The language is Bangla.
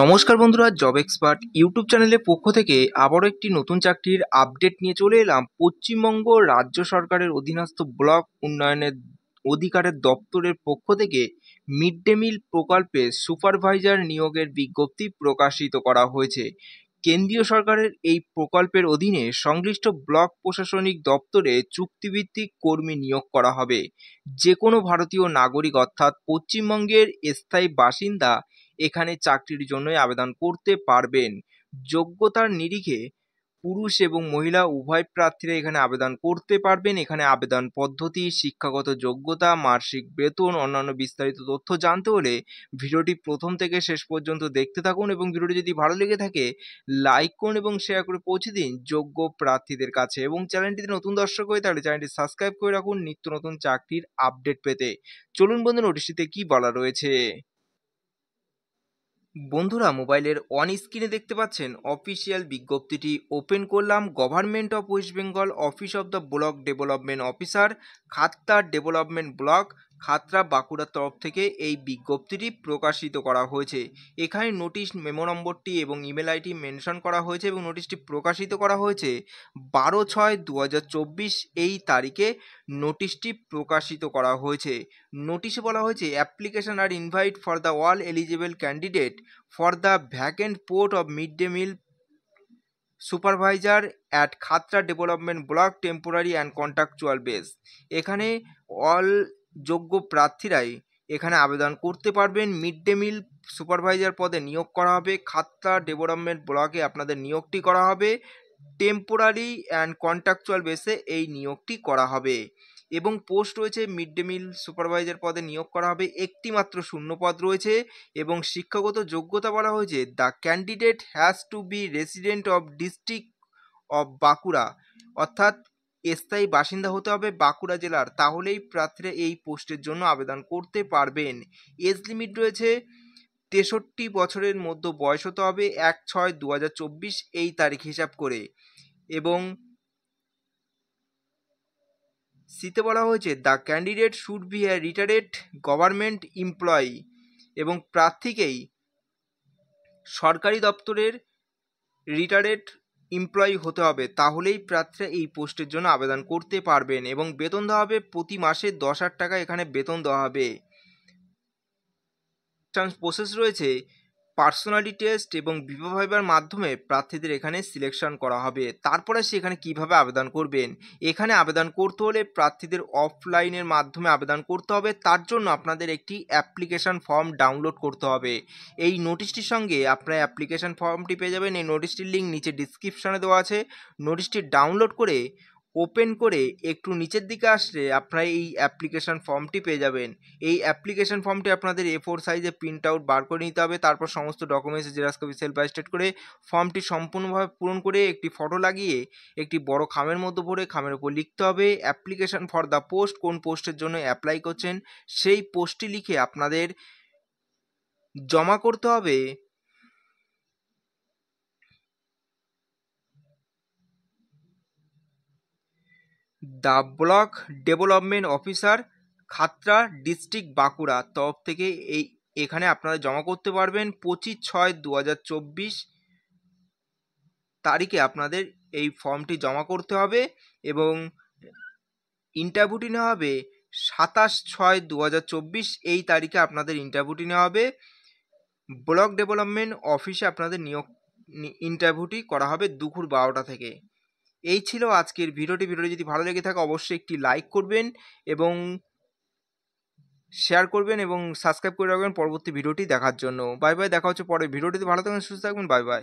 নমস্কার বন্ধুরা, জব এক্সপার্ট ইউটিউব চ্যানেলের পক্ষ থেকে আবারও একটি নতুন চাকরির আপডেট নিয়ে চলে এলাম। পশ্চিমবঙ্গ রাজ্য সরকারের অধীনস্থ ব্লক উন্নয়নের অধিকারের দপ্তরের পক্ষ থেকে মিড ডে মিল প্রকল্পে সুপারভাইজার নিয়োগের বিজ্ঞপ্তি প্রকাশিত করা হয়েছে। কেন্দ্রীয় সরকারের এই প্রকল্পের অধীনে সংশ্লিষ্ট ব্লক প্রশাসনিক দপ্তরে চুক্তিভিত্তিক কর্মী নিয়োগ করা হবে। যে কোনো ভারতীয় নাগরিক অর্থাৎ পশ্চিমবঙ্গের স্থায়ী বাসিন্দা এখানে চাকরির জন্যই আবেদন করতে পারবেন। যোগ্যতার নিরিখে পুরুষ এবং মহিলা উভয় প্রার্থীরা এখানে আবেদন করতে পারবেন। এখানে আবেদন পদ্ধতি, শিক্ষাগত যোগ্যতা, মাসিক বেতন, অন্যান্য বিস্তারিত তথ্য জানতে হলে ভিডিওটি প্রথম থেকে শেষ পর্যন্ত দেখতে থাকুন এবং ভিডিওটি যদি ভালো লেগে থাকে লাইক করুন এবং শেয়ার করে পৌঁছে দিন যোগ্য প্রার্থীদের কাছে। এবং চ্যানেলটিতে নতুন দর্শক হয়ে তাহলে চ্যানেলটি সাবস্ক্রাইব করে রাখুন নিত্য নতুন চাকরির আপডেট পেতে। চলুন বন্ধু, নোটিশটিতে কি বলা রয়েছে। বন্ধুরা, মোবাইলের অন স্ক্রিনে দেখতে পাচ্ছেন অফিসিয়াল বিজ্ঞপ্তিটি ওপেন করলাম। Government of West Bengal, office of the block development officer, Khatra development block, Khatra, বাঁকুড়ার তরফ থেকে এই বিজ্ঞপ্তিটি প্রকাশিত করা হয়েছে। এখানে নোটিশ মেমো নম্বরটি এবং ইমেল আইডি মেনশন করা হয়েছে এবং নোটিশটি প্রকাশিত করা হয়েছে 12/6/2024 এই তারিখে নোটিশটি প্রকাশিত করা হয়েছে। নোটিশে বলা হয়েছে অ্যাপ্লিকেশন আর invite for the all eligible candidate for the vacant post of mid-day meal supervisor at Khatra development block temporary and contractual base. এখানে অল যোগ্য প্রার্থীরাই এখানে আবেদন করতে পারবেন। মিড ডে মিল সুপারভাইজার পদে নিয়োগ করা হবে। খাতড়া ডেভেলপমেন্ট ব্লকে আপনাদের নিয়োগটি করা হবে। টেম্পোরারি অ্যান্ড কন্ট্রাকচুয়াল বেসে এই নিয়োগটি করা হবে এবং পোস্ট রয়েছে মিড ডে মিল সুপারভাইজার পদে নিয়োগ করা হবে। একটি মাত্র শূন্য পদ রয়েছে এবং শিক্ষাগত যোগ্যতা বলা হয়েছে the candidate has to be resident of district of Bankura, অর্থাৎ স্থায়ী বাসিন্দা হতে হবে বাঁকুড়া জেলার, তাহলেই প্রার্থীরা এই পোস্টের জন্য আবেদন করতে পারবেন। এজ লিমিট রয়েছে 63 বছরের মধ্যে বয়স হতে হবে 1/6/2024 এই তারিখ হিসাব করে। এবং সিতে বলা হয়েছে the candidate should B a retired government employee এবং প্রার্থীকেই সরকারি দপ্তরের রিটায়ার্ড এমপ্লয়ি হতে হবে, তাহলেই প্রার্থীরা এই পোস্টের জন্য আবেদন করতে পারবেন। এবং বেতন দেওয়া হবে প্রতি মাসে 10,000 টাকা এখানে বেতন দেওয়া হবে। প্রসেস রয়েছে পার্সোনালিটি টেস্ট এবং ভিভা ভাইবার মাধ্যমে প্রার্থীদের এখানে সিলেকশন করা হবে। তারপরে সেখানে কিভাবে আবেদন করবেন, এখানে আবেদন করতে হলে প্রার্থীদের অফলাইনের মাধ্যমে আবেদন করতে হবে। তার জন্য আপনাদের একটি অ্যাপ্লিকেশন ফর্ম ডাউনলোড করতে হবে। এই নোটিশটির সঙ্গে আপনারা অ্যাপ্লিকেশন ফর্মটি পেয়ে যাবেন। এই নোটিশটির লিঙ্ক নিচে ডিসক্রিপশনে দেওয়া আছে। নোটিশটি ডাউনলোড করে ওপেন করে একটু নিচের দিকে আসলে আপনারা এই অ্যাপ্লিকেশন ফর্মটি পেয়ে যাবেন। এই অ্যাপ্লিকেশন ফর্মটি আপনাদের A4 সাইজে প্রিন্ট আউট বার করে নিতে হবে। তারপর সমস্ত documents xerox copy self attested করে ফর্মটি সম্পূর্ণভাবে পূরণ করে একটি ফটো লাগিয়ে একটি বড় খামের মধ্যে ভরে খামের উপর লিখতে হবে অ্যাপ্লিকেশন ফর দ্য পোস্ট, কোন পোস্টের জন্য অ্যাপ্লাই করছেন সেই পোস্টটি লিখে আপনাদের জমা করতে হবে the block development officer, Khatra district, Bankura তরফ থেকে এখানে আপনারা জমা করতে পারবেন। 25/6/2024 তারিখে আপনাদের এই ফর্মটি জমা করতে হবে এবং ইন্টারভিউটি নেওয়া হবে 27/6/2024 এই তারিখে আপনাদের ইন্টারভিউটি নেওয়া হবে। ব্লক ডেভেলপমেন্ট অফিসে আপনাদের ইন্টারভিউটি করা হবে দুপুর 12টা থেকে। এই ছিল আজকের ভিডিওটি যদি ভালো লেগে থাকে অবশ্যই একটি লাইক করবেন এবং শেয়ার করবেন এবং সাবস্ক্রাইব করে রাখবেন পরবর্তী ভিডিওটি দেখার জন্য। বাই বাই, দেখা হচ্ছে পরের ভিডিওটিতে। ভালো থাকবেন, সুস্থ থাকবেন, বাই বাই।